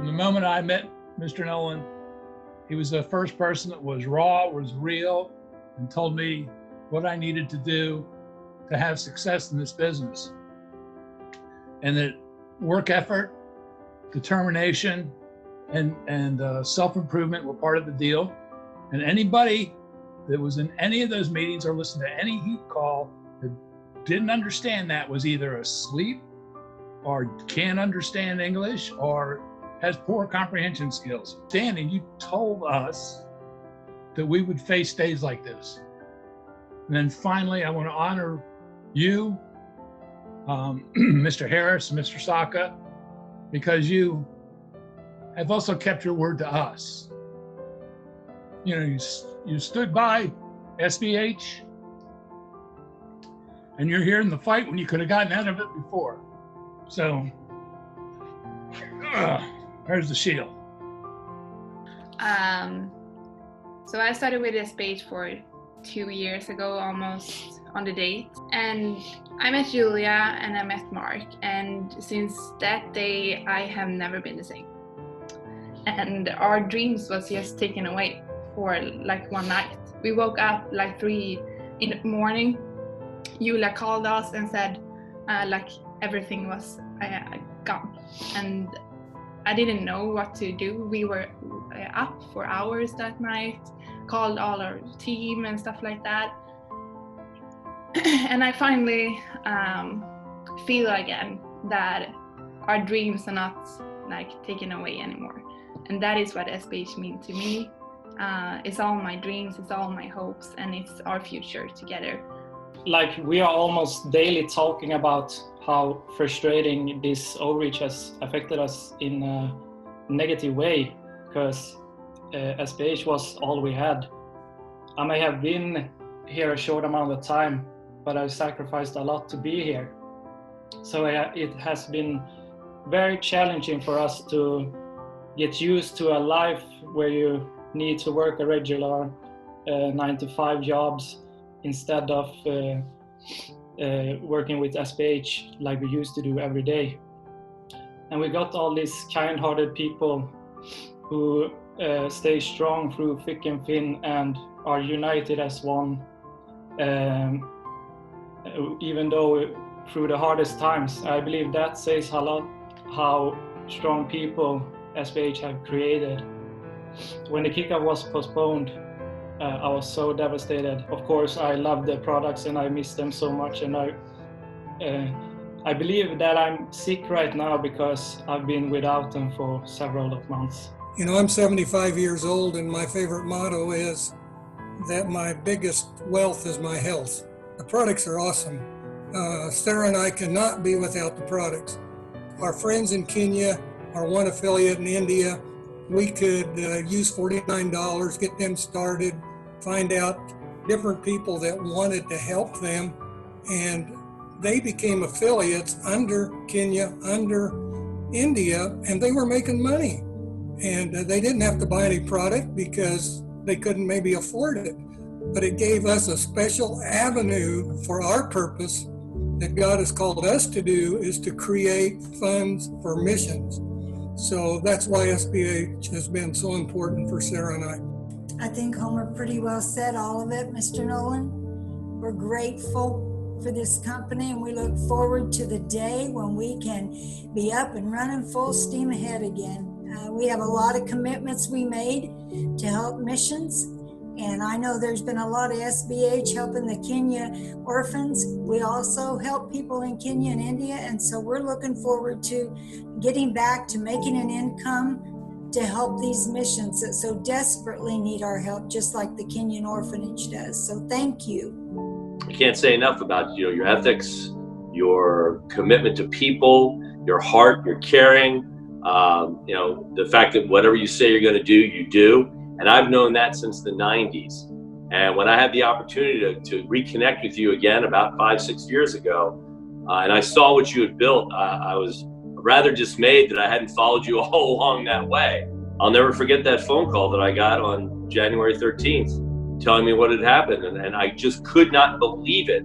From the moment I met Mr. Nolan, he was the first person that was raw, was real, and told me what I needed to do to have success in this business. And that work effort, determination, and self-improvement were part of the deal. And anybody that was in any of those meetings or listened to any heat call that didn't understand that was either asleep or can't understand English or has poor comprehension skills. Danny, you told us that we would face days like this. And then finally, I want to honor you, Mr. Harris, Mr. Saka, because you have also kept your word to us. You know, you stood by SBH, and you're here in the fight when you could have gotten out of it before. So, there's the shield. So I started with SBH for 2 years ago, almost on the date. And I met Julia and I met Mark. And since that day, I have never been the same. And our dreams was just taken away for like one night. We woke up like 3 in the morning. Julia called us and said like everything was gone. And I didn't know what to do. We were up for hours that night, called all our team and stuff like that. And I finally feel again that our dreams are not like taken away anymore. And that is what SBH means to me. It's all my dreams, it's all my hopes, and it's our future together. Like we are almost daily talking about how frustrating this overreach has affected us in a negative way, because SBH was all we had. I may have been here a short amount of time, but I sacrificed a lot to be here. So it has been very challenging for us to get used to a life where you need to work a regular 9-to-5 jobs instead of working with SBH like we used to do every day. And we got all these kind-hearted people who stay strong through thick and thin and are united as one, even though through the hardest times. I believe that says a lot how strong people SBH have created. When the kickoff was postponed, I was so devastated. Of course, I love the products and I miss them so much. And I believe that I'm sick right now because I've been without them for several months. You know, I'm 75 years old, and my favorite motto is that my biggest wealth is my health. The products are awesome. Sarah and I cannot be without the products. Our friends in Kenya, our one affiliate in India, we could use $49, get them started, find out different people that wanted to help them, and they became affiliates under Kenya, under India, and they were making money. And they didn't have to buy any product because they couldn't maybe afford it. But it gave us a special avenue for our purpose that God has called us to do, is to create funds for missions. So that's why SBH has been so important for Sarah and I. I think Homer pretty well said all of it, Mr. Nolan. We're grateful for this company, and we look forward to the day when we can be up and running full steam ahead again. We have a lot of commitments we made to help missions, and I know there's been a lot of SBH helping the Kenya orphans. We also help people in Kenya and India, and so we're looking forward to getting back to making an income to help these missions that so desperately need our help, just like the Kenyan orphanage does. So thank you. I can't say enough about your ethics, your commitment to people, your heart, your caring. The fact that whatever you say you're going to do, you do. And I've known that since the 90s. And when I had the opportunity to reconnect with you again about 5-6 years ago, and I saw what you had built, I was rather dismayed that I hadn't followed you all along that way. I'll never forget that phone call that I got on January 13th, telling me what had happened. And I just could not believe it,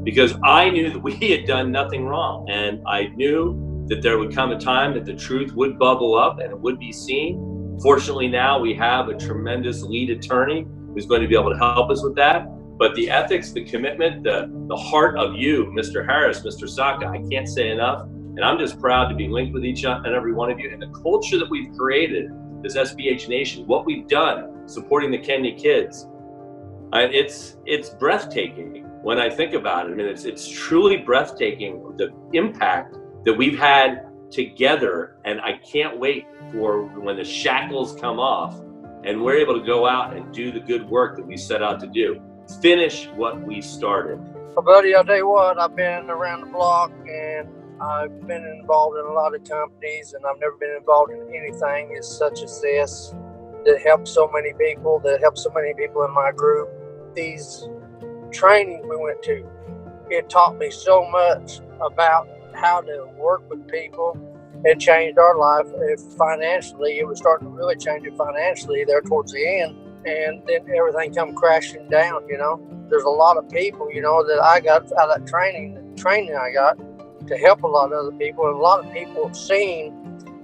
because I knew that we had done nothing wrong. And I knew that there would come a time that the truth would bubble up and it would be seen. Fortunately, now we have a tremendous lead attorney who's going to be able to help us with that. But the ethics, the commitment, the heart of you, Mr. Harris, Mr. Saka, I can't say enough. And I'm just proud to be linked with each and every one of you. And the culture that we've created, this SBH Nation, what we've done supporting the Kenya kids, it's breathtaking when I think about it. I mean, it's truly breathtaking, the impact that we've had together. And I can't wait for when the shackles come off and we're able to go out and do the good work that we set out to do. Finish what we started. Well, buddy, I'll tell you what, I've been around the block and I've been involved in a lot of companies, and I've never been involved in anything such as this that helps so many people, in my group. These trainings we went to, it taught me so much about how to work with people. It changed our life financially. It was starting to really change it financially there towards the end. And then everything come crashing down, There's a lot of people, that I got out of that training I got to help a lot of other people. And a lot of people have seen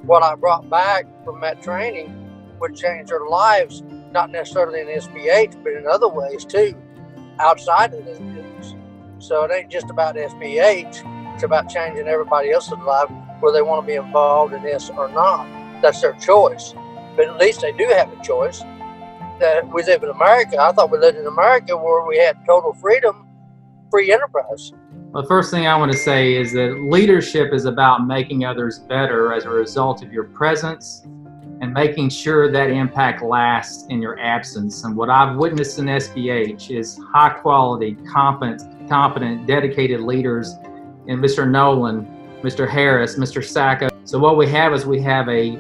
what I brought back from that training would change their lives, not necessarily in SBH, but in other ways too, outside of this business. So it ain't just about SBH, it's about changing everybody else's life, whether they want to be involved in this or not. That's their choice. But at least they do have a choice. That we live in America. I thought we lived in America where we had total freedom, free enterprise. Well, the first thing I want to say is that leadership is about making others better as a result of your presence and making sure that impact lasts in your absence. And what I've witnessed in SBH is high quality, competent, dedicated leaders in Mr. Nolan, Mr. Harris, Mr. Saka. So what we have is we have a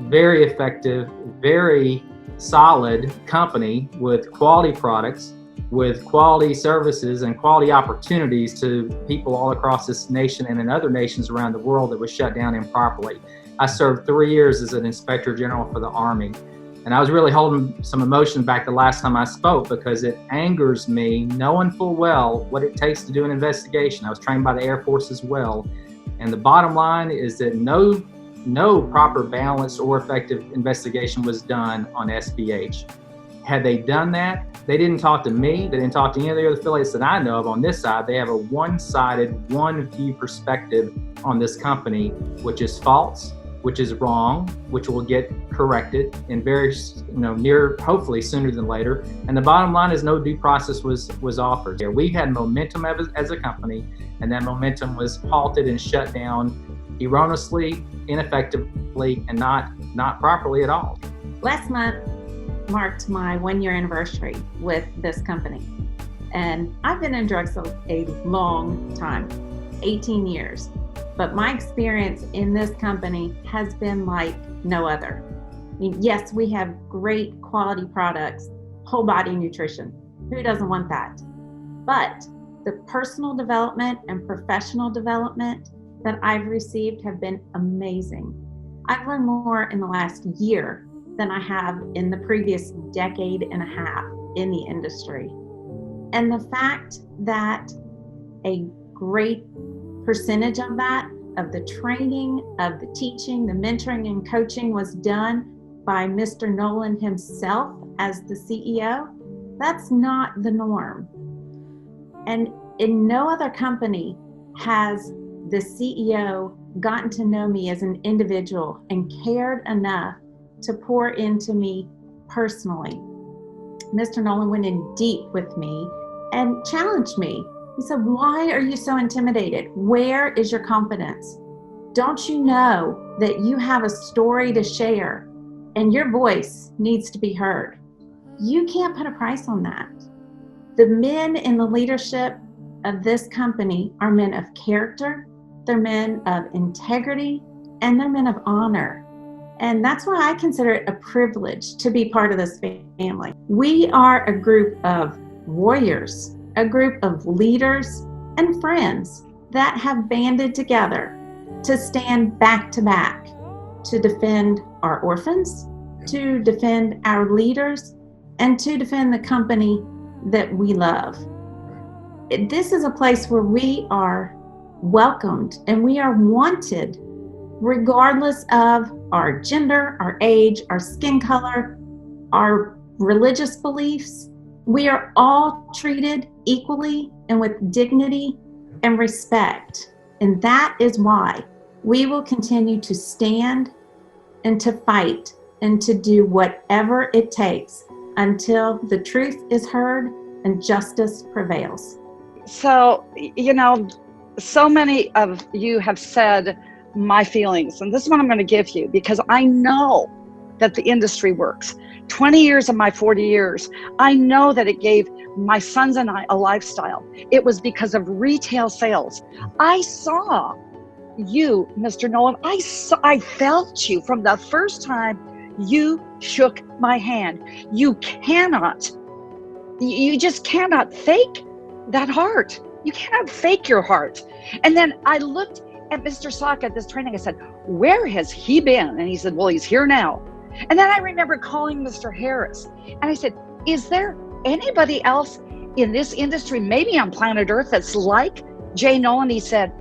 very effective, very solid company with quality products, with quality services and quality opportunities to people all across this nation and in other nations around the world that was shut down improperly. I served 3 years as an Inspector General for the Army, and I was really holding some emotion back the last time I spoke because it angers me knowing full well what it takes to do an investigation. I was trained by the Air Force as well, and the bottom line is that no proper balanced or effective investigation was done on SBH. Had they done that, they didn't talk to me, they didn't talk to any of the other affiliates that I know of on this side. They have a one-sided, one-view perspective on this company, which is false, which is wrong, which will get corrected in very, hopefully sooner than later. And the bottom line is no due process was offered. We had momentum as a company, and that momentum was halted and shut down erroneously, ineffectively, and not properly at all. Last month marked my 1-year anniversary with this company. And I've been in drugs a long time, 18 years. But my experience in this company has been like no other. I mean, yes, we have great quality products, whole body nutrition. Who doesn't want that? But the personal development and professional development that I've received have been amazing. I've learned more in the last year than I have in the previous decade and a half in the industry. And the fact that a great percentage of that, of the training, of the teaching, the mentoring and coaching was done by Mr. Nolan himself as the CEO, that's not the norm. And in no other company has the CEO gotten to know me as an individual and cared enough to pour into me personally. Mr. Nolan went in deep with me and challenged me. He said, "Why are you so intimidated? Where is your confidence? Don't you know that you have a story to share and your voice needs to be heard? You can't put a price on that." The men in the leadership of this company are men of character, they're men of integrity, and they're men of honor. And that's why I consider it a privilege to be part of this family. We are a group of warriors, a group of leaders and friends that have banded together to stand back to back to defend our orphans, to defend our leaders, and to defend the company that we love. This is a place where we are welcomed and we are wanted regardless of our gender, our age, our skin color, our religious beliefs. We are all treated equally and with dignity and respect. And that is why we will continue to stand and to fight and to do whatever it takes until the truth is heard and justice prevails. So, so many of you have said my feelings, and this is what I'm going to give you, because I know that the industry works. 20 years of my 40 years, I know that it gave my sons and I a lifestyle. It was because of retail sales. I saw you, Mr. Nolan. I felt you from the first time you shook my hand. You just cannot fake that heart. You cannot fake your heart. And then I looked at Mr. Salk at this training. I said, where has he been? And he said, well, he's here now. And then I remember calling Mr. Harris. And I said, is there anybody else in this industry, maybe on planet Earth, that's like Jay Nolan? He said,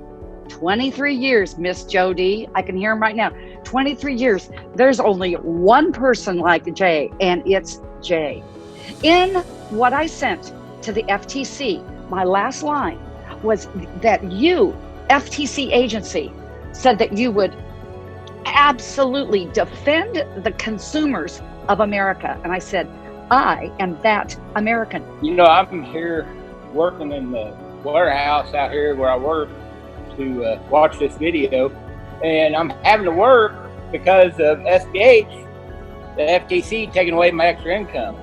23 years, Miss Jody. I can hear him right now. 23 years. There's only one person like Jay, and it's Jay. In what I sent to the FTC, my last line was that you, FTC agency, said that you would absolutely defend the consumers of America. And I said, I am that American. I'm here working in the warehouse out here where I work to watch this video, and I'm having to work because of SBH, the FTC taking away my extra income.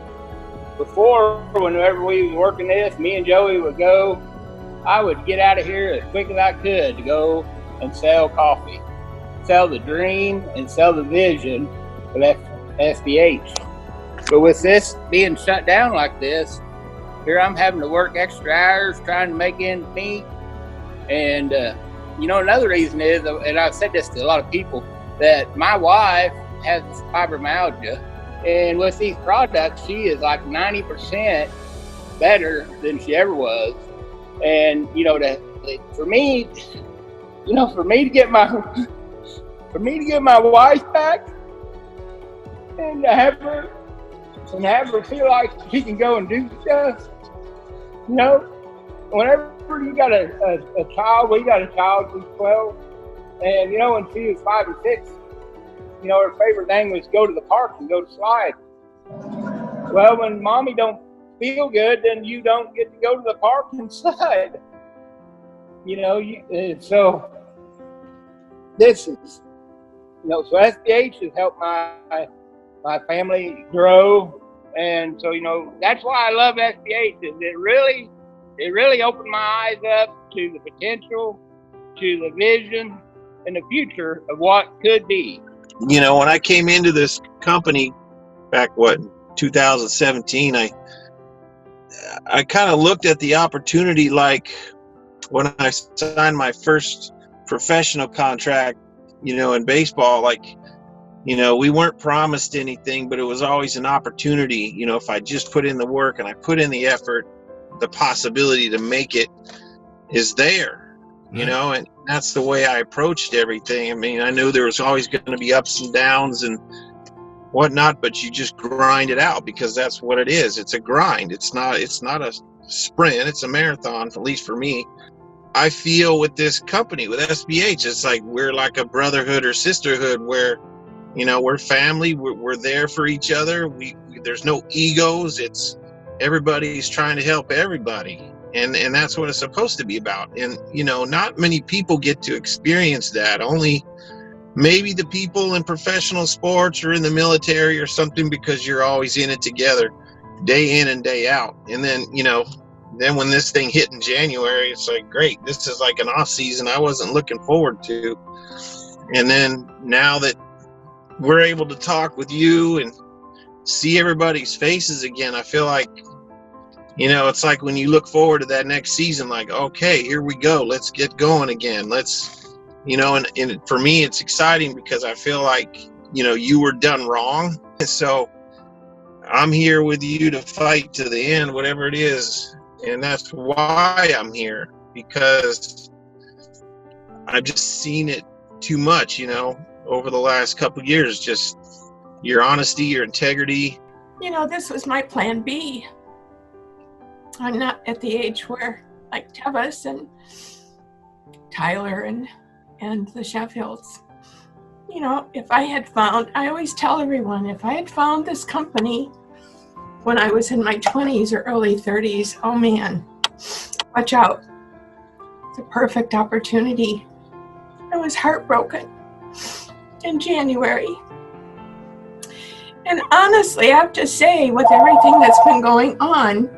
Before, whenever we were working this, me and Joey would go, I would get out of here as quick as I could to go and sell coffee, sell the dream and sell the vision of SBH. But with this being shut down like this, here I'm having to work extra hours trying to make ends meet. And, another reason is, and I've said this to a lot of people, that my wife has fibromyalgia. And with these products, she is like 90% better than she ever was. And, for me to get my wife back and to have her feel like she can go and do stuff, whenever you got a child, we got a child who's 12, and when she was 5 or 6, her favorite thing was go to the park and go to slide. Well, when mommy don't feel good, then you don't get to go to the park and slide. So this is, so SBH has helped my family grow, and so that's why I love SBH. Is it really opened my eyes up to the potential, to the vision, and the future of what could be. When I came into this company back, 2017, I kind of looked at the opportunity like when I signed my first professional contract, in baseball, we weren't promised anything, but it was always an opportunity. If I just put in the work and I put in the effort, the possibility to make it is there. And that's the way I approached everything. I mean, I knew there was always going to be ups and downs and whatnot, but you just grind it out because that's what it is. It's a grind. It's not a sprint. It's a marathon, at least for me. I feel with this company, with SBH, it's like we're like a brotherhood or sisterhood where, we're family. We're there for each other. There's no egos. It's everybody's trying to help everybody. And that's what it's supposed to be about. And, not many people get to experience that. Only maybe the people in professional sports or in the military or something, because you're always in it together day in and day out. And then, then when this thing hit in January, it's like, great, this is like an off season I wasn't looking forward to. And then now that we're able to talk with you and see everybody's faces again, I feel like, it's like when you look forward to that next season, like, okay, here we go. Let's get going again. Let's, and for me, it's exciting because I feel like, you were done wrong. And so I'm here with you to fight to the end, whatever it is. And that's why I'm here, because I've just seen it too much, you know, over the last couple of years. Just your honesty, your integrity. You know, this was my plan B. I'm not at the age where, like Tevis and Tyler and the Sheffields, you know, if I had found, I always tell everyone, if I had found this company when I was in my 20s or early 30s, oh man, watch out. It's a perfect opportunity. I was heartbroken in January. And honestly, I have to say, with everything that's been going on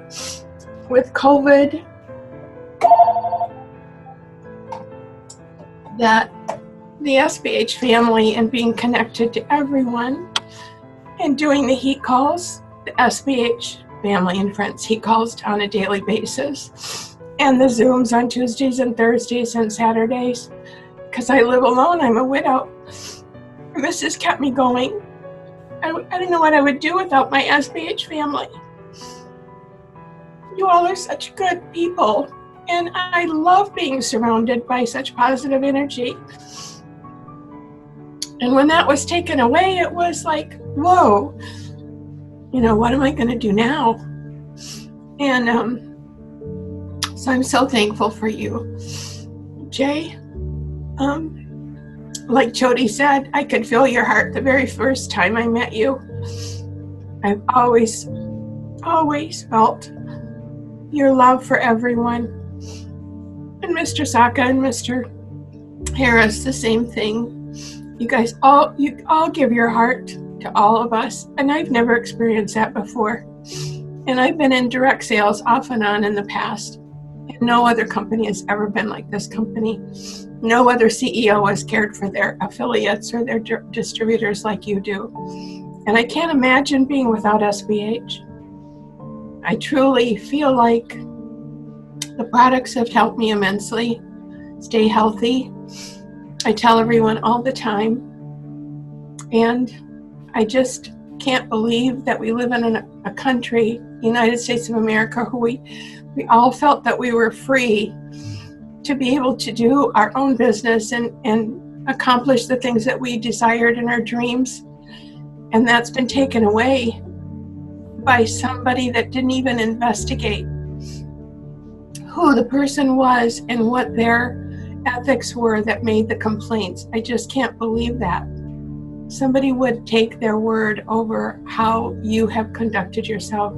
with COVID, that the SBH family and being connected to everyone and doing the heat calls, the SBH family and friends heat calls on a daily basis, and the Zooms on Tuesdays and Thursdays and Saturdays, because I live alone, I'm a widow. And this has kept me going. I don't know what I would do without my SBH family. You all are such good people, and I love being surrounded by such positive energy. And when that was taken away, it was like, whoa, you know, what am I going to do now? And so I'm so thankful for you, Jay. Like Jody said, I could feel your heart the very first time I met you. I've always felt your love for everyone. And Mr. Saka and Mr. Harris, the same thing. You guys all give your heart to all of us, and I've never experienced that before. And I've been in direct sales off and on in the past. And no other company has ever been like this company. No other CEO has cared for their affiliates or their distributors like you do. And I can't imagine being without SBH. I truly feel like the products have helped me immensely stay healthy. I tell everyone all the time. And I just can't believe that we live in a country, United States of America, who we all felt that we were free to be able to do our own business and accomplish the things that we desired in our dreams. And that's been taken away by somebody that didn't even investigate who the person was and what their ethics were that made the complaints. I just can't believe that somebody would take their word over how you have conducted yourself.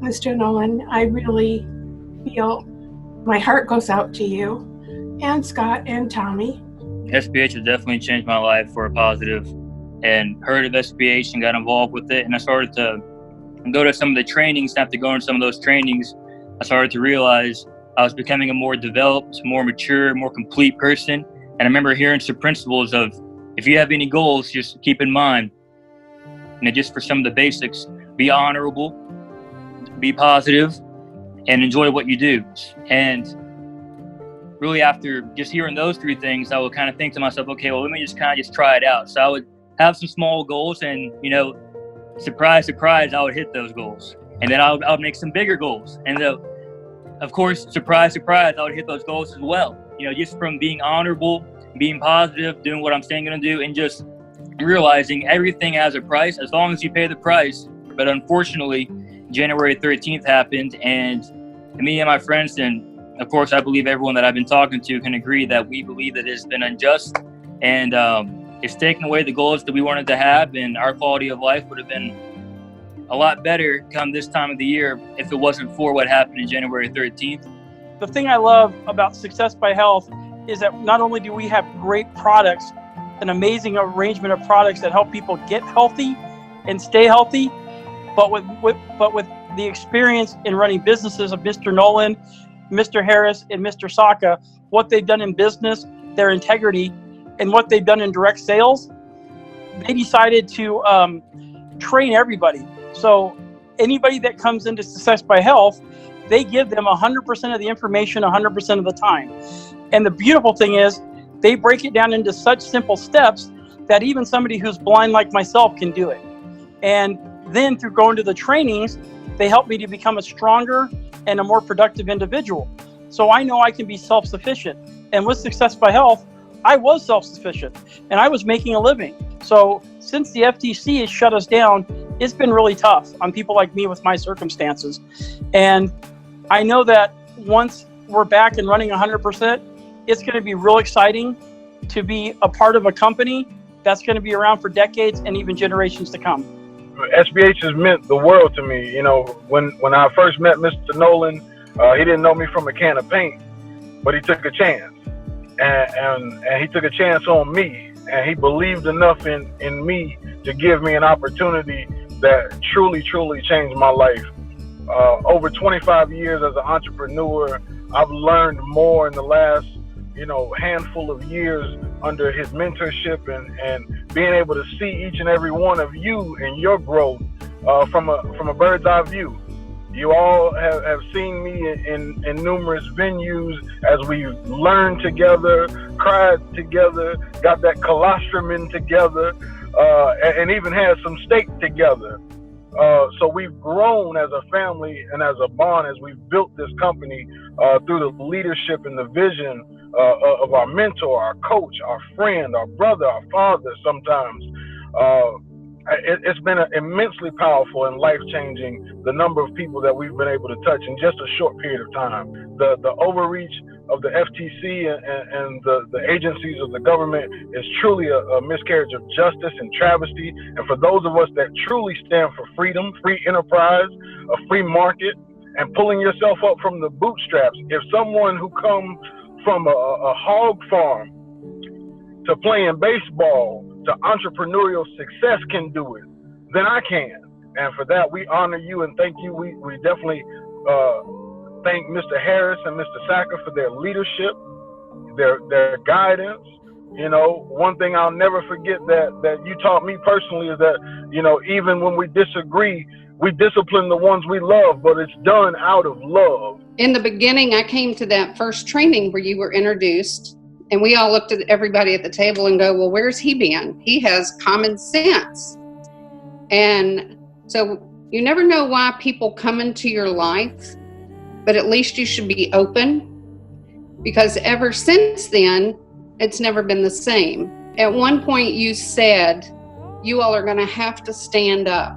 Mr. Nolan, I really feel my heart goes out to you and Scott and Tommy. SBH has definitely changed my life for a positive, and heard of SBH and got involved with it. And I started to go to some of the trainings. After going to some of those trainings, I started to realize I was becoming a more developed, more mature, more complete person. And I remember hearing some principles of, if you have any goals, just keep in mind, and just for some of the basics, be honorable, be positive, and enjoy what you do. And really after just hearing those three things, I would kind of think to myself, okay, well, let me just kind of try it out. So I would have some small goals, and, you know, surprise, surprise, I would hit those goals. And then I would make some bigger goals. And of course, surprise, surprise, I would hit those goals as well. You know, just from being honorable, being positive, doing what I'm saying I'm going to do, and just realizing everything has a price as long as you pay the price. But unfortunately, January 13th happened, and me and my friends, and of course, I believe everyone that I've been talking to can agree that we believe that it's been unjust, and it's taken away the goals that we wanted to have, and our quality of life would have been a lot better come this time of the year if it wasn't for what happened in January 13th. The thing I love about Success by Health is that not only do we have great products, an amazing arrangement of products that help people get healthy and stay healthy, but with the experience in running businesses of Mr. Nolan, Mr. Harris, and Mr. Saka, what they've done in business, their integrity, and what they've done in direct sales, they decided to train everybody. So anybody that comes into Success by Health, they give them 100% of the information 100% of the time. And the beautiful thing is, they break it down into such simple steps that even somebody who's blind like myself can do it. And then through going to the trainings, they help me to become a stronger and a more productive individual. So I know I can be self-sufficient. And with Success by Health, I was self-sufficient and I was making a living. So since the FTC has shut us down, it's been really tough on people like me with my circumstances. And I know that once we're back and running 100%, it's going to be real exciting to be a part of a company that's going to be around for decades and even generations to come. SBH has meant the world to me. You know, when I first met Mr. Nolan, he didn't know me from a can of paint, but he took a chance. And he took a chance on me, and he believed enough in me to give me an opportunity that truly changed my life. Over 25 years as an entrepreneur, I've learned more in the last, handful of years under his mentorship and being able to see each and every one of you and your growth from a bird's eye view. You all have seen me in numerous venues as we've learned together, cried together, got that colostrum in together, and even had some steak together. So we've grown as a family and as a bond as we've built this company through the leadership and the vision of our mentor, our coach, our friend, our brother, our father sometimes. It's been immensely powerful and life-changing, the number of people that we've been able to touch in just a short period of time. The overreach of the FTC and the agencies of the government is truly a miscarriage of justice and travesty. And for those of us that truly stand for freedom, free enterprise, a free market, and pulling yourself up from the bootstraps, if someone who comes from a hog farm to playing baseball to entrepreneurial success can do it, then I can. And for that, we honor you and thank you. We definitely thank Mr. Harris and Mr. Sacker for their leadership, their guidance. One thing I'll never forget that you taught me personally is that, even when we disagree, we discipline the ones we love, but it's done out of love. In the beginning, I came to that first training where you were introduced, and we all looked at everybody at the table and go, well, where's he been? He has common sense. And so you never know why people come into your life, but at least you should be open, because ever since then, it's never been the same. At one point you said, you all are gonna have to stand up.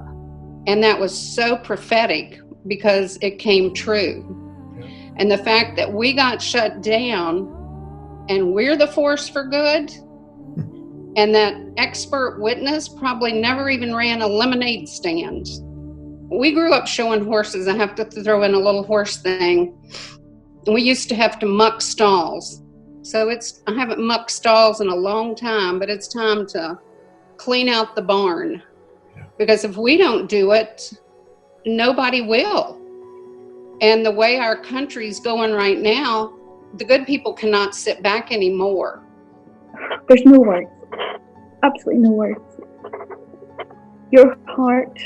And that was so prophetic because it came true. And the fact that we got shut down and we're the force for good, and that expert witness probably never even ran a lemonade stand. We grew up showing horses. I have to throw in a little horse thing. We used to have to muck stalls. So I haven't mucked stalls in a long time, but it's time to clean out the barn. Because if we don't do it, nobody will. And the way our country's going right now, the good people cannot sit back anymore. There's no words. Absolutely no words. Your heart,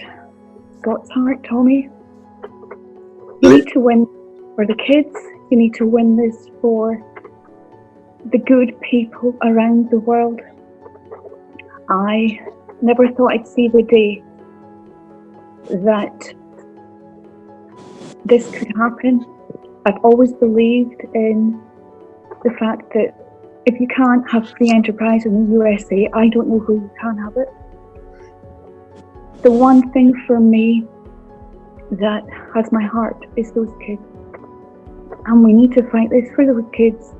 Scott's heart, Tommy. You need to win for the kids. You need to win this for the good people around the world. I never thought I'd see the day that this could happen. I've always believed in the fact that if you can't have free enterprise in the USA, I don't know who you can have it. The one thing for me that has my heart is those kids. And we need to fight this for those kids.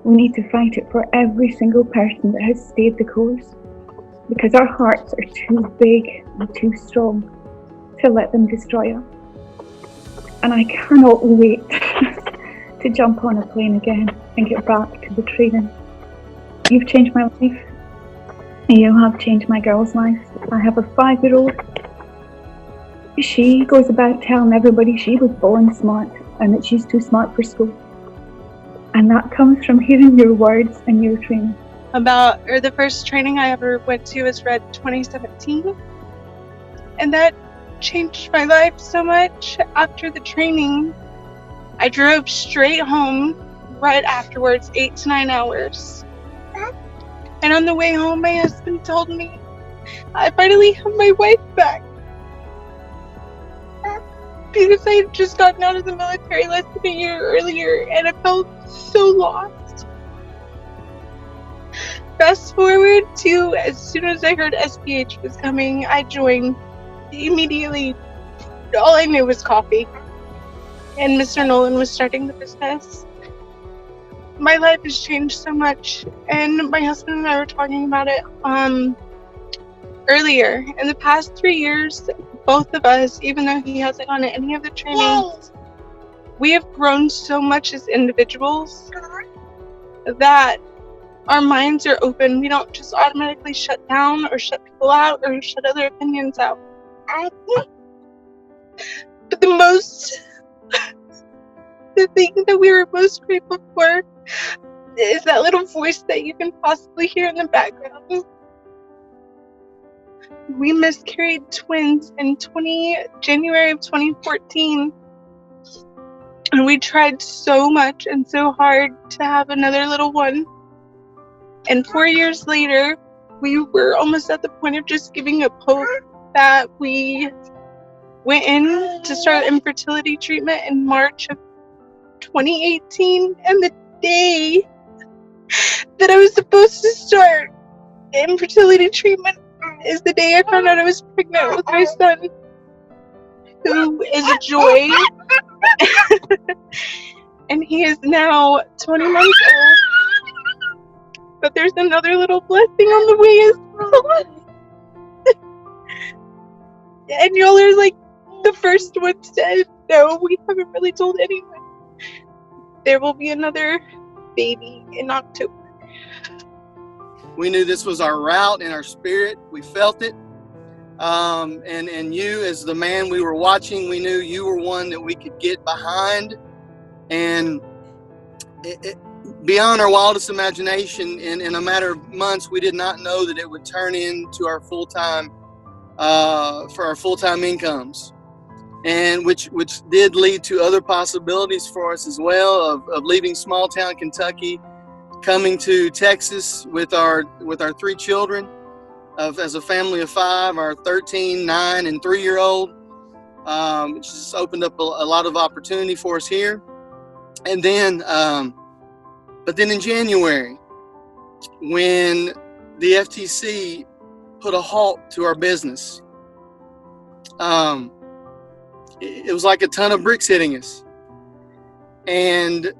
We need to fight it for every single person that has stayed the course, because our hearts are too big and too strong to let them destroy us. And I cannot wait to jump on a plane again and get back to the training. You've changed my life. You have changed my girl's life. I have a 5-year-old. She goes about telling everybody she was born smart and that she's too smart for school. And that comes from hearing your words and your training. The first training I ever went to was Red 2017. And that changed my life so much. After the training, I drove straight home right afterwards, 8 to 9 hours. And on the way home, my husband told me I finally have my wife back. Because I had just gotten out of the military less than a year earlier and I felt so lost. Fast forward to as soon as I heard SPH was coming, I joined immediately. All I knew was coffee. And Mr. Nolan was starting the business. My life has changed so much, and my husband and I were talking about it earlier. In the past 3 years, both of us, even though he hasn't gone to any of the trainings, we have grown so much as individuals that our minds are open. We don't just automatically shut down or shut people out or shut other opinions out. But the thing that we were most grateful for is that little voice that you can possibly hear in the background. We miscarried twins in January of 2014. And we tried so much and so hard to have another little one. And 4 years later, we were almost at the point of just giving up hope that we went in to start infertility treatment in March of 2018. And the day that I was supposed to start infertility treatment is the day I found out I was pregnant with my son, who is a joy. And he is now 20 months old. But there's another little blessing on the way as well. And y'all are like the first ones to know. We haven't really told anyone. There will be another baby in October. We knew this was our route in our spirit. We felt it. And you, as the man we were watching, we knew you were one that we could get behind. And beyond our wildest imagination, in a matter of months, we did not know that it would turn into our full-time, for our full-time incomes. And which did lead to other possibilities for us as well, of leaving small town Kentucky, coming to Texas with our 3 children, as a family of 5, our 13, 9, and 3-year-old. Which just opened up a lot of opportunity for us here. And then, but then in January, when the FTC put a halt to our business, it was like a ton of bricks hitting us. And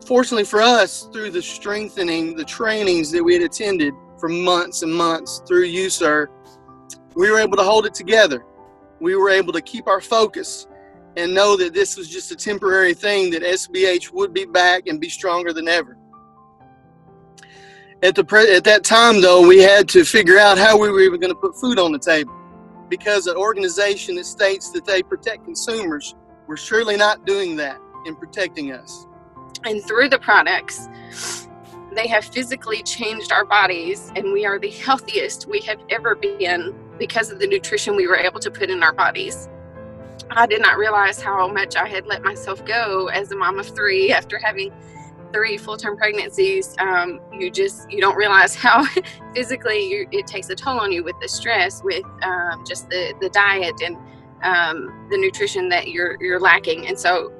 fortunately for us, through the strengthening, the trainings that we had attended for months and months through you, sir, we were able to hold it together. We were able to keep our focus and know that this was just a temporary thing, that SBH would be back and be stronger than ever. At that time, though, we had to figure out how we were even going to put food on the table, because an organization that states that they protect consumers, we're surely not doing that in protecting us. And through the products, they have physically changed our bodies, and we are the healthiest we have ever been because of the nutrition we were able to put in our bodies. I did not realize how much I had let myself go as a mom of 3 after having 3 full-term pregnancies. You don't realize how physically it takes a toll on you with the stress, with just the diet and the nutrition that you're lacking. And so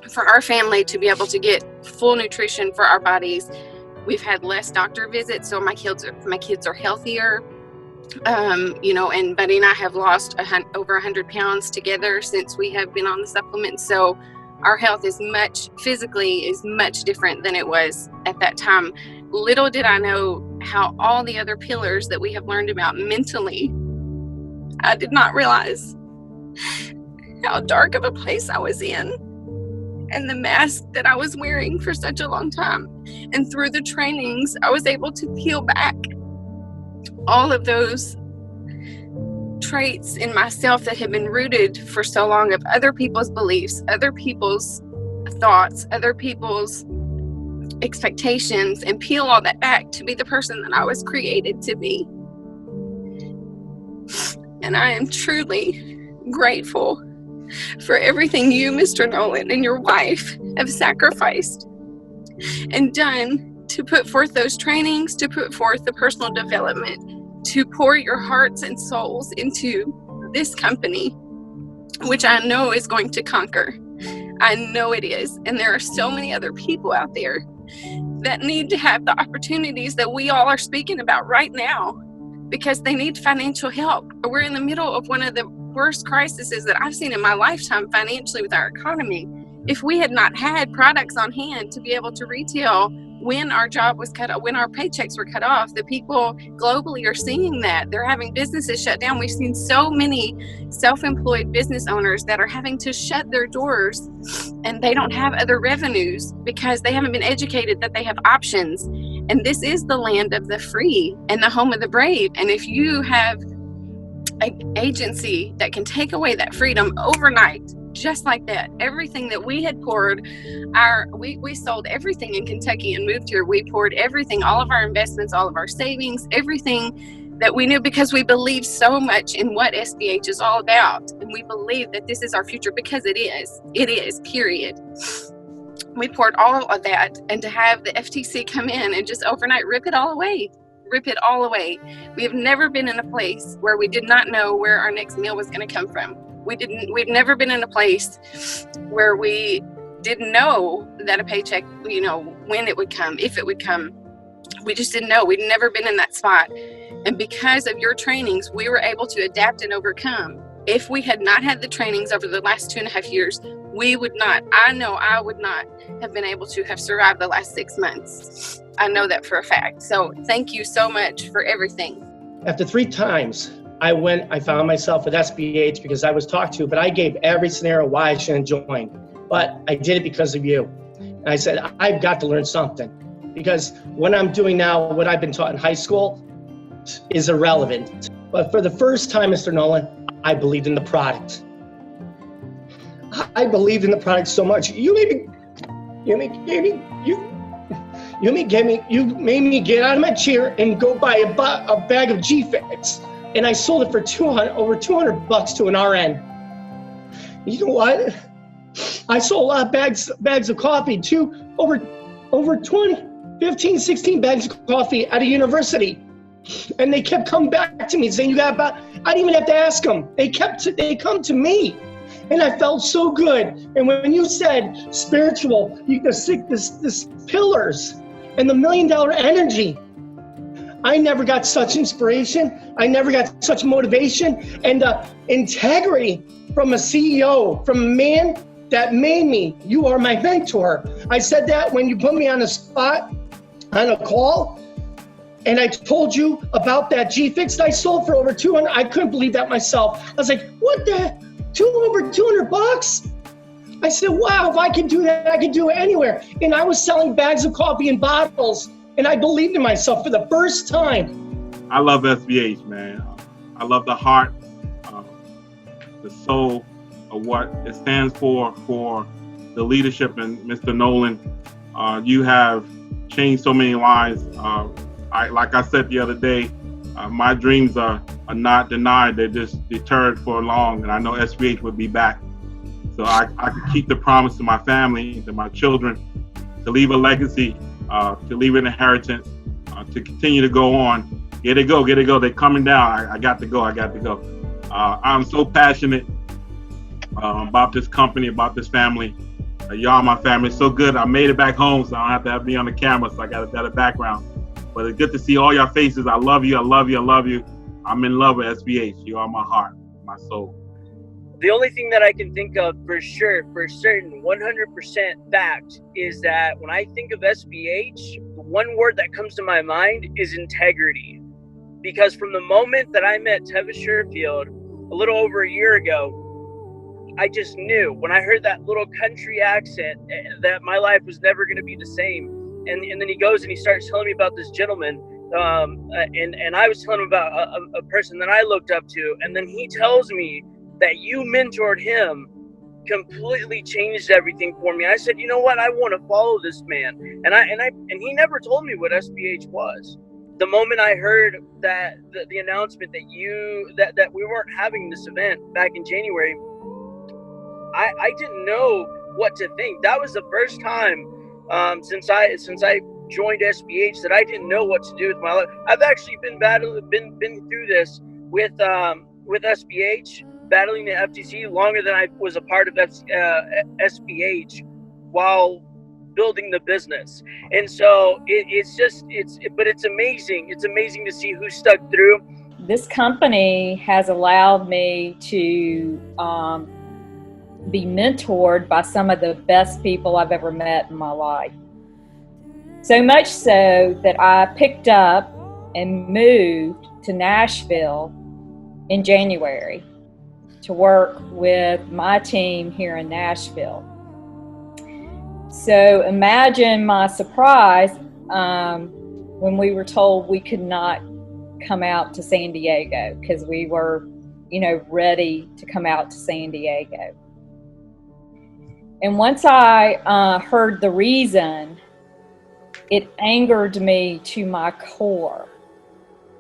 for our family to be able to get full nutrition for our bodies, we've had less doctor visits, so my kids are healthier. And Buddy and I have lost over 100 pounds together since we have been on the supplements. So our health is much different than it was at that time. Little did I know how all the other pillars that we have learned about mentally, I did not realize how dark of a place I was in, and the mask that I was wearing for such a long time. And through the trainings, I was able to peel back all of those traits in myself that had been rooted for so long of other people's beliefs, other people's thoughts, other people's expectations, and peel all that back to be the person that I was created to be. And I am truly grateful for everything you, Mr. Nolan, and your wife have sacrificed and done to put forth those trainings, to put forth the personal development, to pour your hearts and souls into this company, which I know is going to conquer. I know it is. And there are so many other people out there that need to have the opportunities that we all are speaking about right now, because they need financial help. We're in the middle of one of the worst crises that I've seen in my lifetime financially with our economy. If we had not had products on hand to be able to retail when our job was cut off, when our paychecks were cut off, the people globally are seeing that. They're having businesses shut down. We've seen so many self-employed business owners that are having to shut their doors, and they don't have other revenues because they haven't been educated that they have options. And this is the land of the free and the home of the brave. And if you have an agency that can take away that freedom overnight, just like that, everything that we had poured, we sold everything in Kentucky and moved here. We poured everything, all of our investments, all of our savings, everything that we knew, because we believe so much in what SBH is all about. And we believe that this is our future, because it is, period. We poured all of that, and to have the FTC come in and just overnight rip it all away. We have never been in a place where we did not know where our next meal was going to come from. We've never been in a place where we didn't know that a paycheck, when it would come, if it would come. We just didn't know. We'd never been in that spot. And because of your trainings, we were able to adapt and overcome. If we had not had the trainings over the last 2.5 years, I would not have been able to have survived the last 6 months. I know that for a fact. So thank you so much for everything. After 3 times, I found myself with SBH because I was talked to, but I gave every scenario why I shouldn't join. But I did it because of you. And I said, I've got to learn something, because what I'm doing now, what I've been taught in high school, is irrelevant. But for the first time, Mr. Nolan, I believed in the product. I believed in the product so much. You made me get out of my chair and go buy a bag of G-Fix. And I sold it for over $200 to an RN. You know what? I sold a lot of bags of coffee too, over 15, 16 bags of coffee at a university. And they kept coming back to me saying, I didn't even have to ask them. They come to me. And I felt so good. And when you said spiritual, the pillars and the $1 million energy, I never got such inspiration. I never got such motivation and integrity from a CEO, from a man that made me. You are my mentor. I said that when you put me on the spot, on a call, and I told you about that G-Fix that I sold for over 200. I couldn't believe that myself. I was like, what the? Over $200? I said, wow, if I can do that, I can do it anywhere. And I was selling bags of coffee in bottles, and I believed in myself for the first time. I love SBH, man. I love the heart, the soul of what it stands for the leadership. And Mr. Nolan, you have changed so many lives. Like I said the other day, my dreams are not denied. They're just deterred for long. And I know SBH will be back. So I can keep the promise to my family, to my children, to leave a legacy, to leave an inheritance, to continue to go on. Get it go. They're coming down. I got to go. I'm so passionate about this company, about this family. Y'all, my family, it's so good. I made it back home, so I don't have to be on the camera, so I got a better background. But it's good to see all your faces. I love you. I'm in love with SBH. You are my heart, my soul. The only thing that I can think of for certain, 100% fact, is that when I think of SBH, the one word that comes to my mind is integrity. Because from the moment that I met Teva Sherfield a little over a year ago, I just knew when I heard that little country accent that my life was never going to be the same. And then he goes and he starts telling me about this gentleman. And I was telling him about a person that I looked up to. And then he tells me that you mentored him, completely changed everything for me. I said, you know what? I want to follow this man. And he never told me what SBH was. The moment I heard that the announcement that we weren't having this event back in January, I didn't know what to think. That was the first time since I joined SBH that I didn't know what to do with my life. I've actually been through this with SBH, battling the FTC longer than I was a part of SBH, while building the business. And so but it's amazing. It's amazing to see who stuck through. This company has allowed me to be mentored by some of the best people I've ever met in my life. So much so that I picked up and moved to Nashville in January to work with my team here in Nashville. So imagine my surprise when we were told we could not come out to San Diego, because we were, ready to come out to San Diego. And once I heard the reason, it angered me to my core.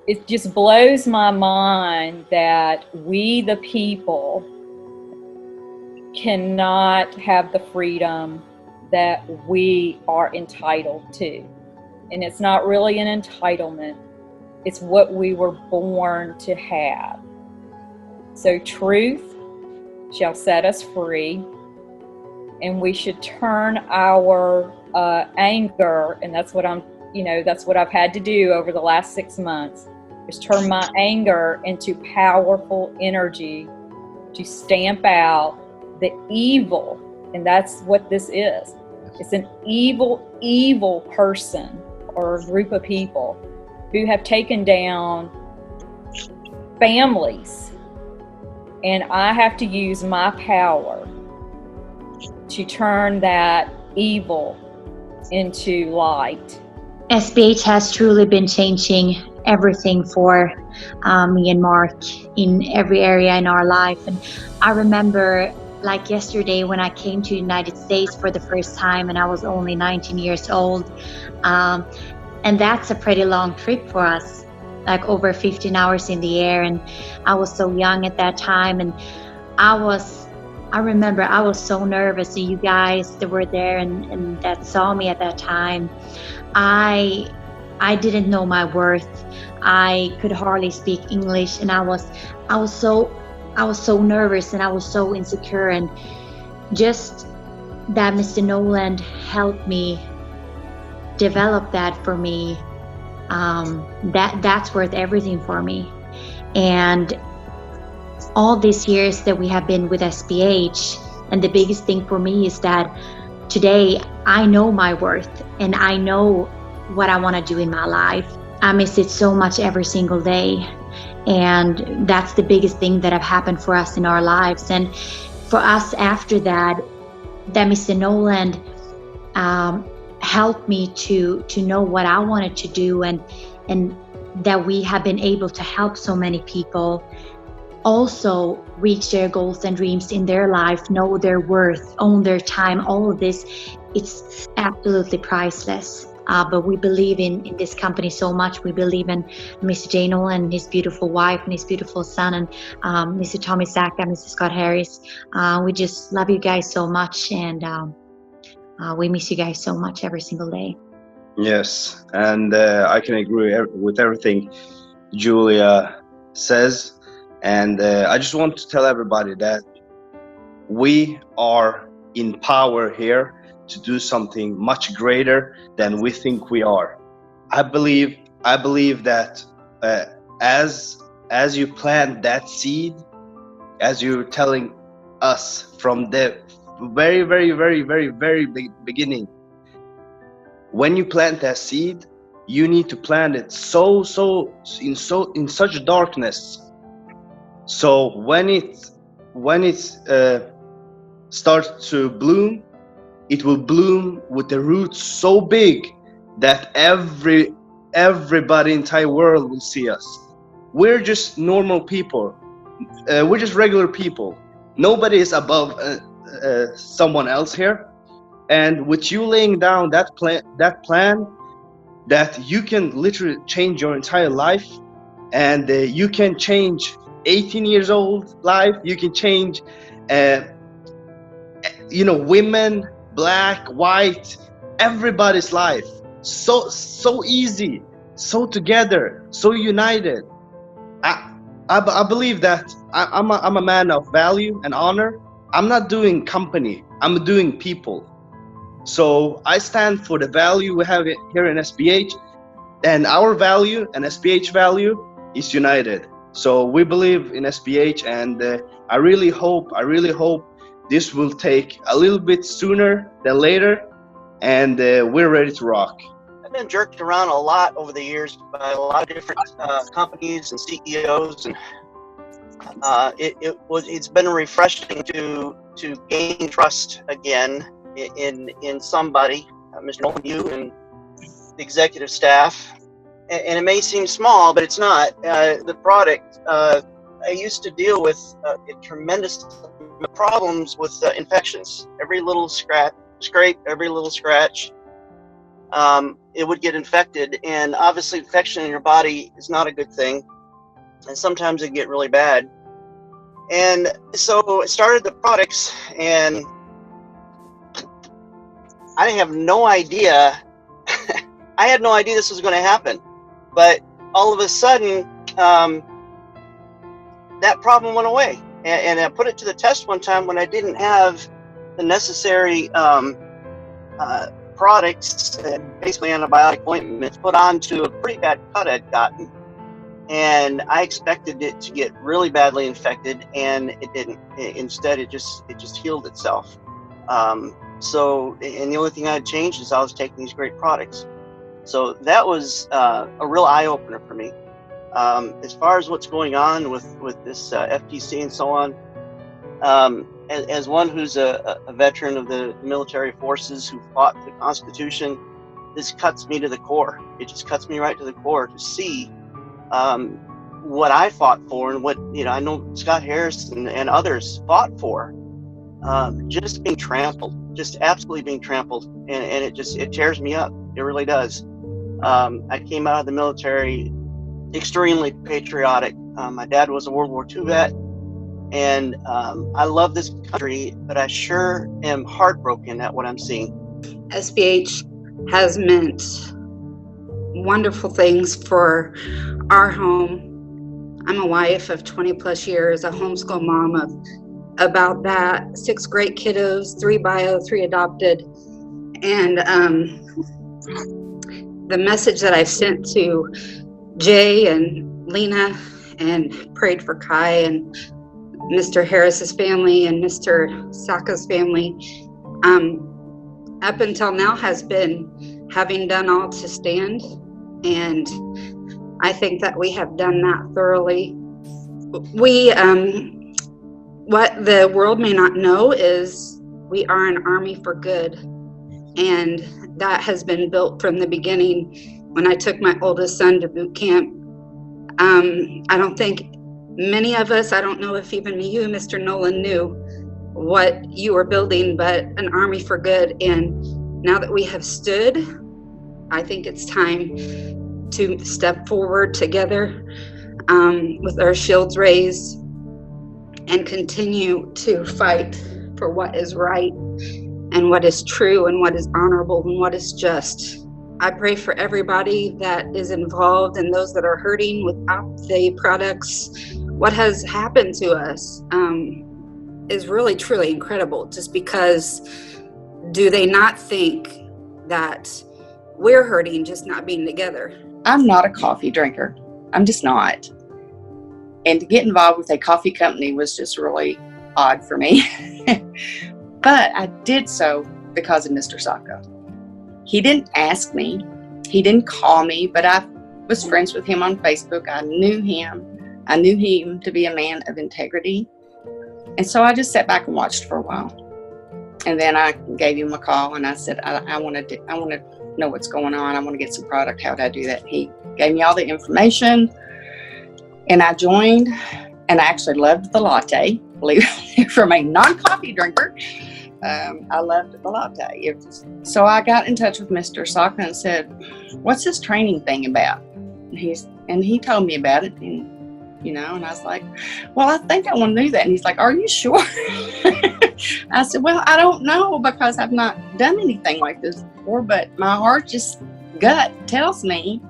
It just blows my mind that we, the people, cannot have the freedom that we are entitled to. And it's not really an entitlement. It's what we were born to have. So truth shall set us free, and we should turn our anger, and that's what that's what I've had to do over the last 6 months, is turn my anger into powerful energy to stamp out the evil. And that's what this is. It's an evil person or a group of people who have taken down families. And I have to use my power to turn that evil into light. SBH has truly been changing everything for me and Mark in every area in our life. And I remember like yesterday when I came to the United States for the first time, and I was only 19 years old. And that's a pretty long trip for us, like over 15 hours in the air. And I was so young at that time. And I remember I was so nervous. And you guys that were there and that saw me at that time, I didn't know my worth. I could hardly speak English, and I was so nervous, and I was so insecure. And just that Mr. Nolan helped me develop that for me. That's worth everything for me. And all these years that we have been with SBH, and the biggest thing for me is that today I know my worth, and I know what I want to do in my life. I miss it so much every single day. And that's the biggest thing that have happened for us in our lives. And for us after that Mr. Nolan helped me to know what I wanted to do, and that we have been able to help so many people also reach their goals and dreams in their life, know their worth, own their time. All of this, it's absolutely priceless. But we believe in this company so much. We believe in Mr. Jay Nolan and his beautiful wife and his beautiful son, and Mr. Tommy Saka, Mr. Scott Harris. We just love you guys so much, and we miss you guys so much every single day. Yes, and I can agree with everything Julia says. And I just want to tell everybody that we are in power here to do something much greater than we think we are. I believe that as you plant that seed, as you're telling us from the very, very, very, very, very beginning, when you plant that seed, you need to plant it in such darkness. So when it starts to bloom, it will bloom with the roots so big that everybody in the entire world will see us. We're just normal people. We're just regular people. Nobody is above someone else here. And with you laying down that plan, that you can literally change your entire life, and you can change 18 years old life. You can change, women, black, white, everybody's life. So easy, so together, so united. I believe that I'm a man of value and honor. I'm not doing company. I'm doing people. So I stand for the value we have here in SBH, and our value and SBH value is united. So we believe in SBH, and I really hope this will take a little bit sooner than later, and we're ready to rock. I've been jerked around a lot over the years by a lot of different companies and CEOs, and it's been refreshing to gain trust again in somebody, Mr. Nolan, you and the executive staff. And it may seem small, but it's not. The product, I used to deal with tremendous problems with infections. Every little scrape, every little scratch, it would get infected. And obviously infection in your body is not a good thing. And sometimes it get really bad. And so I started the products, and I have no idea. I had no idea this was going to happen. But all of a sudden, that problem went away. And I put it to the test one time when I didn't have the necessary products, basically antibiotic ointments, put onto a pretty bad cut I'd gotten. And I expected it to get really badly infected, and it didn't. Instead, it just healed itself. And the only thing I had changed is I was taking these great products. So that was a real eye-opener for me. As far as what's going on with this FTC and so on, as one who's a veteran of the military forces who fought the Constitution, this cuts me to the core. It just cuts me right to the core to see what I fought for, and what I know Scott Harris and others fought for. Just being trampled, just absolutely being trampled, and it tears me up. It really does. I came out of the military extremely patriotic. My dad was a World War II vet, and I love this country, but I sure am heartbroken at what I'm seeing. SBH has meant wonderful things for our home. I'm a wife of 20 plus years, a homeschool mom of about that, 6 great kiddos, 3 bio, 3 adopted. And the message that I've sent to Jay and Lena, and prayed for Kai and Mr. Harris's family and Mr. Saka's family, up until now has been having done all to stand. And I think that we have done that thoroughly. What the world may not know is we are an army for good. And that has been built from the beginning. When I took my oldest son to boot camp, I don't think many of us, I don't know if even you, Mr. Nolan, knew what you were building, but an army for good. And now that we have stood, I think it's time to step forward together with our shields raised and continue to fight for what is right and what is true and what is honorable and what is just. I pray for everybody that is involved and those that are hurting without the products. What has happened to us is really, truly incredible, just because do they not think that we're hurting just not being together? I'm not a coffee drinker. I'm just not. And to get involved with a coffee company was just really odd for me. But I did so because of Mr. Saka. He didn't ask me. He didn't call me, but I was friends with him on Facebook. I knew him. I knew him to be a man of integrity. And so I just sat back and watched for a while. And then I gave him a call and I said, I want to know what's going on. I want to get some product. How do I do that? He gave me all the information and I joined, and I actually loved the latte, believe it, from a non-coffee drinker. I loved the latte. So I got in touch with Mr. Saka and said, what's this training thing about? And he told me about it, and I was like, well, I think I want to do that. And he's like, are you sure? I said, well, I don't know, because I've not done anything like this before, but my heart just gut tells me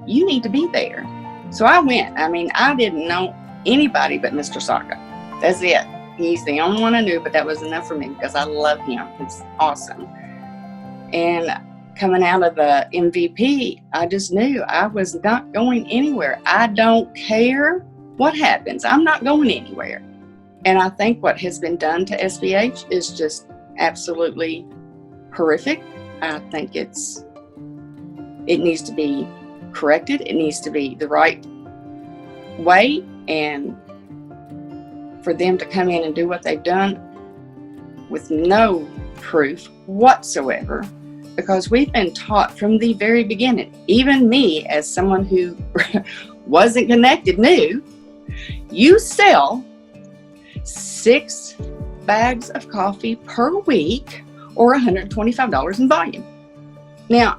you need to be there. So I went. I mean, I didn't know anybody but Mr. Saka. That's it. He's the only one I knew, but that was enough for me because I love him. He's awesome. And coming out of the MVP, I just knew I was not going anywhere. I don't care what happens. I'm not going anywhere. And I think what has been done to SBH is just absolutely horrific. I think it needs to be corrected. It needs to be the right way. And for them to come in and do what they've done with no proof whatsoever, because we've been taught from the very beginning, even me as someone who wasn't connected knew, you sell 6 bags of coffee per week or $125 in volume. Now,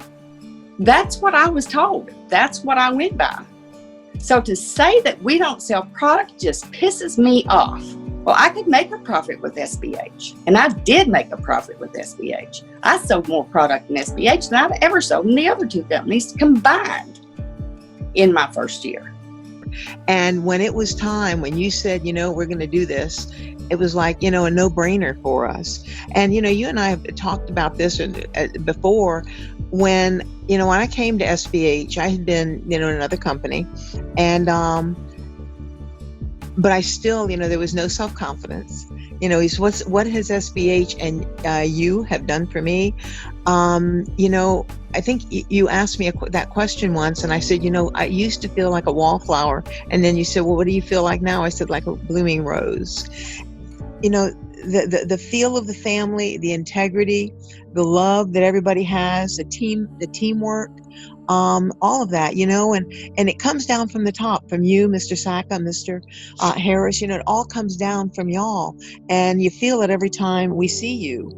that's what I was told. That's what I went by. So to say that we don't sell product just pisses me off. Well, I could make a profit with SBH, and I did make a profit with SBH. I sold more product in SBH than I've ever sold in the other 2 companies combined in my first year. And when it was time, when you said, we're going to do this, it was like, a no-brainer for us. And, you and I have talked about this before when I came to SBH, I had been, in another company, and, but I still, there was no self-confidence. What has SBH and you have done for me? I think you asked me that question once, and I said, I used to feel like a wallflower. And then you said, well, what do you feel like now? I said, like a blooming rose. The feel of the family, the integrity, the love that everybody has, the teamwork, all of that, and it comes down from the top, from you, Mr. Saka, Mr. Harris, it all comes down from y'all, and you feel it every time we see you.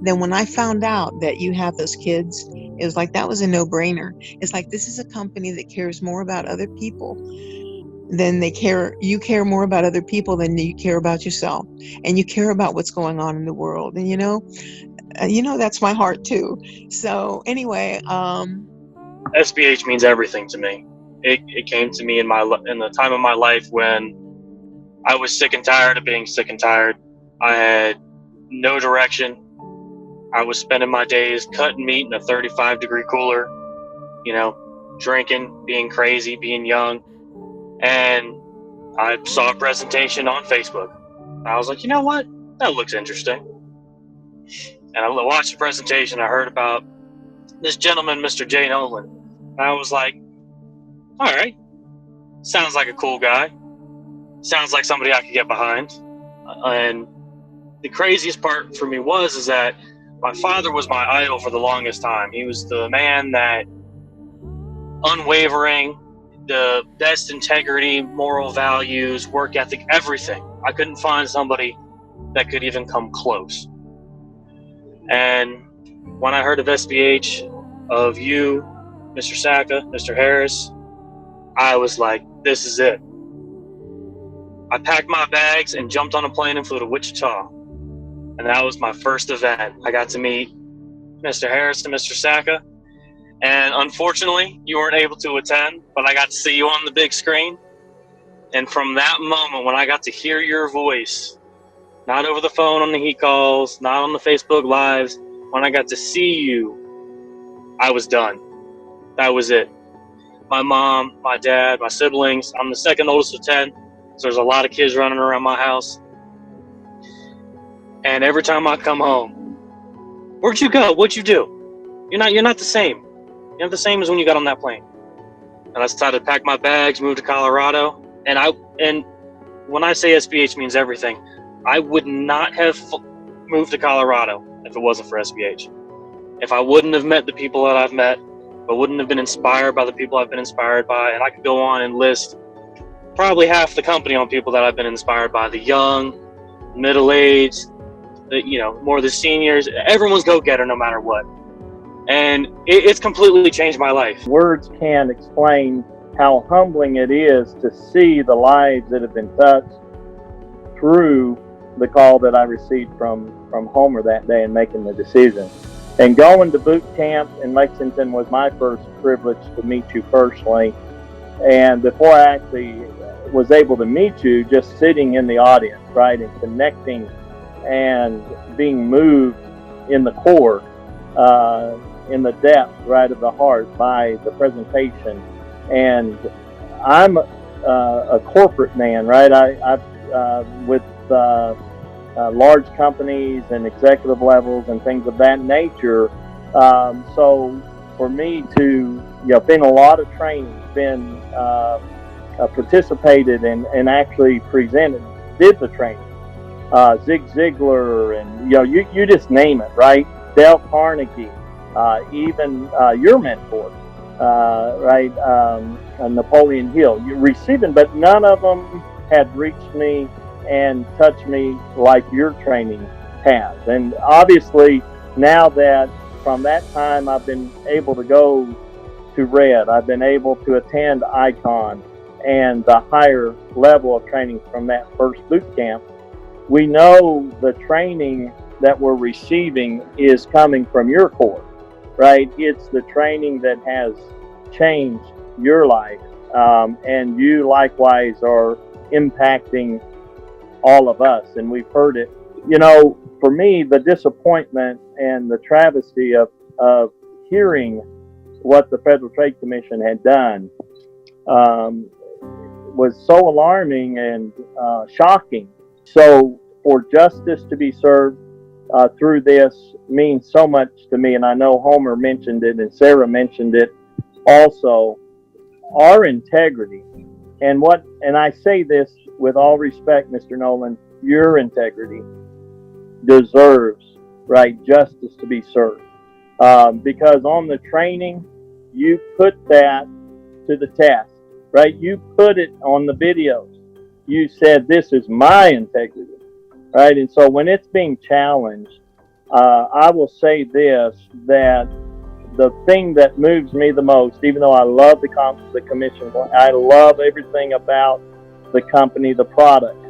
Then when I found out that you have those kids, it was like, that was a no-brainer. It's like, this is a company that cares more about other people than you care more about other people than you care about yourself, and you care about what's going on in the world. And that's my heart too. So anyway, SBH means everything to me. It came to me in the time of my life when I was sick and tired of being sick and tired. I had no direction. I was spending my days cutting meat in a 35-degree cooler, drinking, being crazy, being young. And I saw a presentation on Facebook. I was like, you know what? That looks interesting. And I watched the presentation. I heard about this gentleman, Mr. Jay Nolan. And I was like, all right, sounds like a cool guy. Sounds like somebody I could get behind. And the craziest part for me is that my father was my idol for the longest time. He was the man that unwavering, the best integrity, moral values, work ethic, everything. I couldn't find somebody that could even come close. And when I heard of SBH, of you, Mr. Saka, Mr. Harris, I was like, this is it. I packed my bags and jumped on a plane and flew to Wichita. And that was my first event. I got to meet Mr. Harris and Mr. Saka. And unfortunately, you weren't able to attend, but I got to see you on the big screen. And from that moment, when I got to hear your voice, not over the phone on the heat calls, not on the Facebook Lives, when I got to see you, I was done. That was it. My mom, my dad, my siblings, I'm the second oldest of 10, so there's a lot of kids running around my house. And every time I come home, where'd you go? What'd you do? You're not the same. You're not the same as when you got on that plane. And I decided to pack my bags, move to Colorado. And when I say SBH means everything, I would not have moved to Colorado if it wasn't for SBH. If I wouldn't have met the people that I've met, if I wouldn't have been inspired by the people I've been inspired by, and I could go on and list probably half the company on people that I've been inspired by, the young, middle-aged, more the seniors, everyone's go-getter no matter what. And it's completely changed my life. Words can't explain how humbling it is to see the lives that have been touched through the call that I received from Homer that day and making the decision. And going to boot camp in Lexington was my first privilege to meet you personally. And before I actually was able to meet you, just sitting in the audience, right, and connecting and being moved in the core in the depth, right, of the heart by the presentation. And I'm a corporate man, right? I've with large companies and executive levels and things of that nature. So for me to, been a lot of training, been participated and actually presented, did the training. Zig Ziglar and, you just name it, right? Dale Carnegie, even your mentor, right? Napoleon Hill, you receiving, but none of them had reached me and touched me like your training has. And obviously, now that from that time I've been able to go to RED, I've been able to attend ICON and the higher level of training from that first boot camp, we know the training that we're receiving is coming from your core, right? It's the training that has changed your life, and you likewise are impacting all of us, and we've heard it. For me, the disappointment and the travesty of hearing what the Federal Trade Commission had done was so alarming and shocking. So for justice to be served through this means so much to me, and I know Homer mentioned it and Sarah mentioned it also. Our integrity, and I say this with all respect, Mr. Nolan, your integrity deserves, right, justice to be served. Because on the training, you put that to the test, right? You put it on the videos. You said, this is my integrity, right? And so when it's being challenged, I will say this, that the thing that moves me the most, even though I love the commission, I love everything about the company, the product.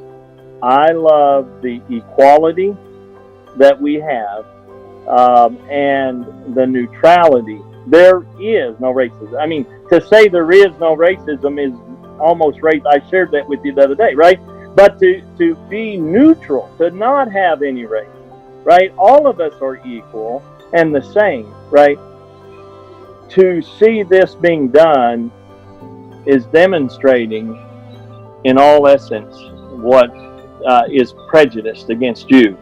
I love the equality that we have, and the neutrality. There is no racism. I mean, to say there is no racism is almost race. I shared that with you the other day, right? But to be neutral, to not have any race, right? All of us are equal and the same, right? To see this being done is demonstrating in all essence what is prejudiced against you.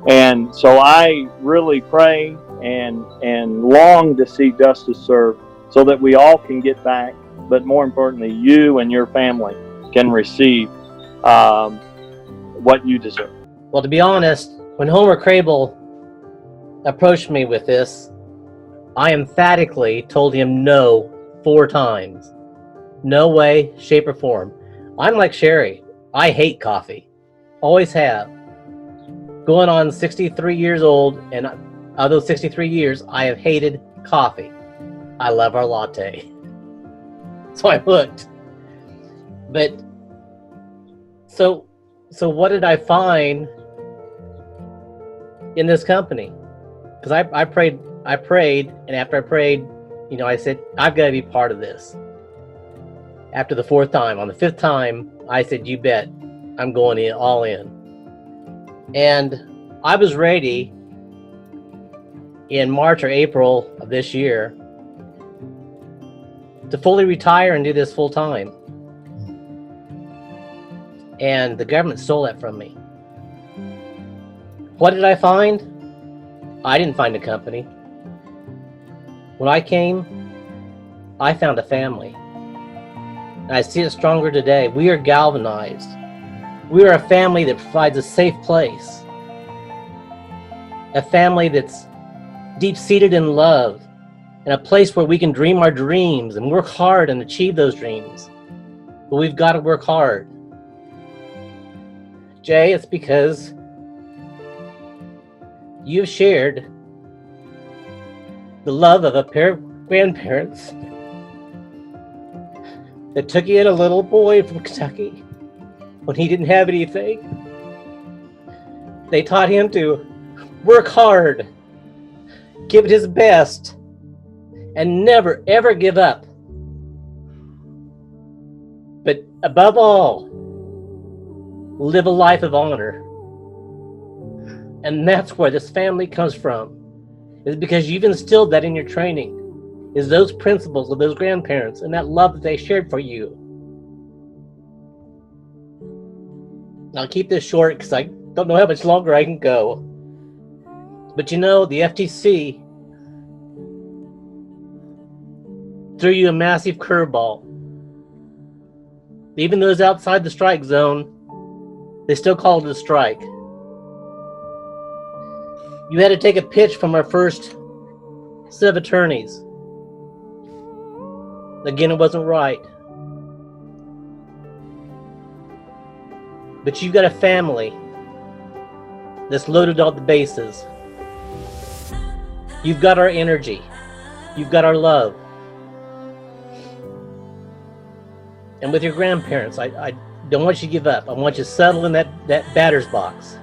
And so I really pray and long to see justice served so that we all can get back, but more importantly, you and your family can receive what you deserve. Well, to be honest, when Homer Crable approached me with this, I emphatically told him no 4 times. No way, shape, or form. I'm like Sherry. I hate coffee. Always have. Going on 63 years old, and of those 63 years, I have hated coffee. I love our latte. So I'm hooked. But, so what did I find in this company? Because I prayed, and after I prayed, I said, I've got to be part of this. After the 4th time, on the 5th time, I said, you bet, I'm going in, all in. And I was ready in March or April of this year to fully retire and do this full time. And the government stole that from me. What did I find? I didn't find a company. When I came, I found a family. And I see it stronger today. We are galvanized. We are a family that provides a safe place. A family that's deep-seated in love, and a place where we can dream our dreams and work hard and achieve those dreams. But we've got to work hard. Jay, it's because you've shared the love of a pair of grandparents that took in a little boy from Kentucky when he didn't have anything. They taught him to work hard, give it his best, and never, ever give up. But above all, live a life of honor. And that's where this family comes from. is because you've instilled that in your training, is those principles of those grandparents and that love that they shared for you. I'll keep this short because I don't know how much longer I can go. But you know, the FTC threw you a massive curveball. Even those outside the strike zone, they still called it a strike. You had to take a pitch from our first set of attorneys. Again, it wasn't right. But you've got a family that's loaded all the bases. You've got our energy. You've got our love. And with your grandparents, I don't want you to give up. I want you to settle in that batter's box.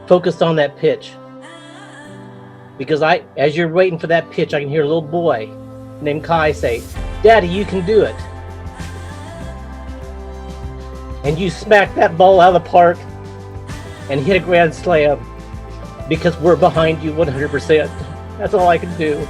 Focus on that pitch. Because as you're waiting for that pitch, I can hear a little boy named Kai say, "Daddy, you can do it." And you smack that ball out of the park and hit a grand slam because we're behind you 100%. That's all I can do.